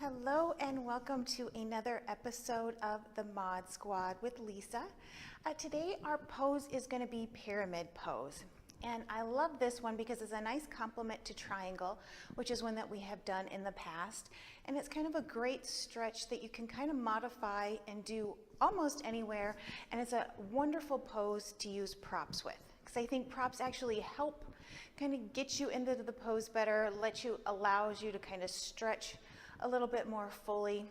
Hello and welcome to another episode of the Mod Squad with Lisa. Today our pose is going to be pyramid pose. And I love this one because it's a nice complement to triangle, which is one that we have done in the past. And it's kind of a great stretch that you can kind of modify and do almost anywhere. And it's a wonderful pose to use props with. Because I think props actually help kind of get you into the pose better, allows you to kind of stretch a little bit more fully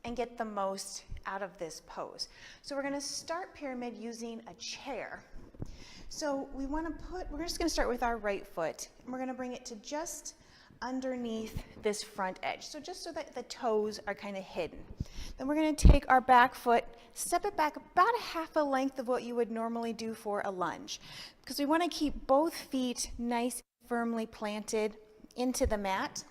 and get the most out of this pose. So we're going to start pyramid using a chair. So we're just going to start with our right foot, and we're going to bring it to just underneath this front edge. So just so that the toes are kind of hidden. Then we're going to take our back foot, step it back about a half a length of what you would normally do for a lunge, because we want to keep both feet nice and firmly planted into the mat.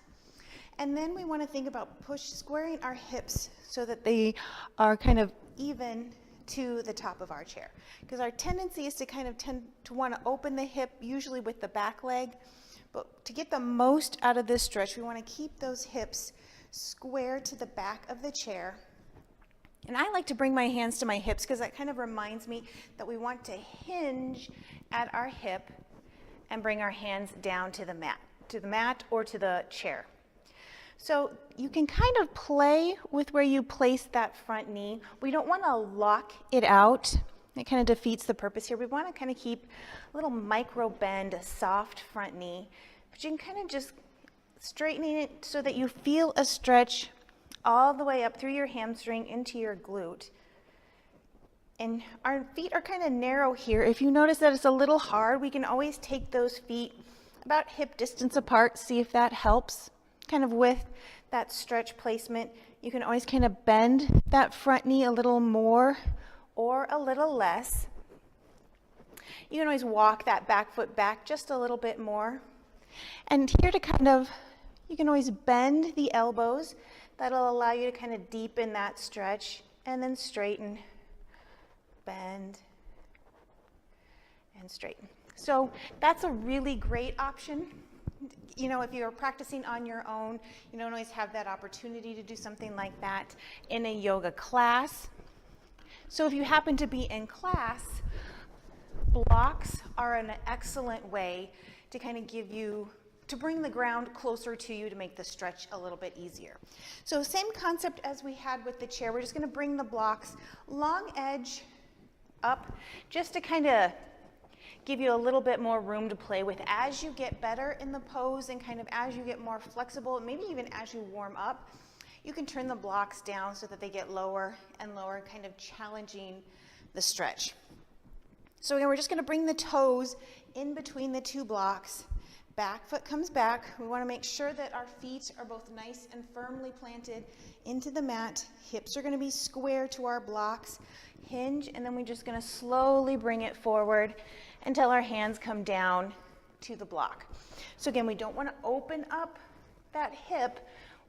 And then we want to think about squaring our hips so that they are kind of even to the top of our chair. Because our tendency is to tend to want to open the hip, usually with the back leg. But to get the most out of this stretch, we want to keep those hips square to the back of the chair. And I like to bring my hands to my hips because that kind of reminds me that we want to hinge at our hip and bring our hands down to the mat or to the chair. So you can kind of play with where you place that front knee. We don't want to lock it out. It kind of defeats the purpose here. We want to kind of keep a little micro bend, a soft front knee. But you can kind of just straightening it so that you feel a stretch all the way up through your hamstring into your glute. And our feet are kind of narrow here. If you notice that it's a little hard, we can always take those feet about hip distance apart, see if that helps. Kind of with that stretch placement, you can always kind of bend that front knee a little more or a little less. You can always walk that back foot back just a little bit more. And here you can always bend the elbows. That'll allow you to kind of deepen that stretch and then straighten, bend, and straighten. So that's a really great option. You know, if you're practicing on your own, you don't always have that opportunity to do something like that in a yoga class. So if you happen to be in class, blocks are an excellent way to kind of to bring the ground closer to you to make the stretch a little bit easier. So same concept as we had with the chair. We're just going to bring the blocks long edge up just to kind of give you a little bit more room to play with as you get better in the pose and kind of as you get more flexible, maybe even as you warm up, you can turn the blocks down so that they get lower and lower, kind of challenging the stretch. So again, we're just going to bring the toes in between the two blocks. Back foot comes back. We want to make sure that our feet are both nice and firmly planted into the mat. Hips are going to be square to our blocks. Hinge, and then we're just going to slowly bring it forward until our hands come down to the block. So again, we don't want to open up that hip.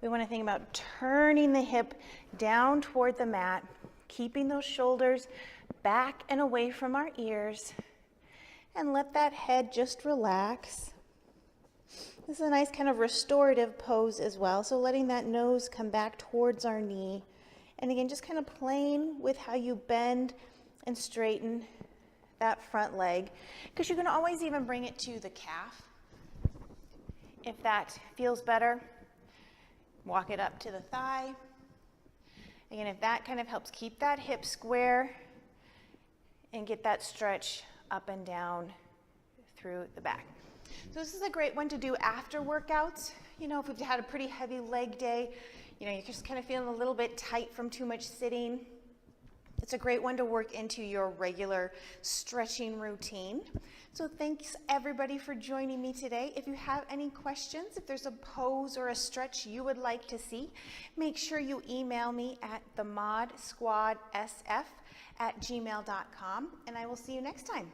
We want to think about turning the hip down toward the mat, keeping those shoulders back and away from our ears, and let that head just relax. This is a nice kind of restorative pose as well. So letting that nose come back towards our knee. And again, just kind of playing with how you bend and straighten that front leg, because you can always even bring it to the calf if that feels better. Walk it up to the thigh. Again, if that kind of helps keep that hip square and get that stretch up and down through the back. So this is a great one to do after workouts. You know, if we've had a pretty heavy leg day, you know, you're just kind of feeling a little bit tight from too much sitting. It's a great one to work into your regular stretching routine. So thanks everybody for joining me today. If you have any questions, if there's a pose or a stretch you would like to see, make sure you email me at themodsquadsf@gmail.com, and I will see you next time.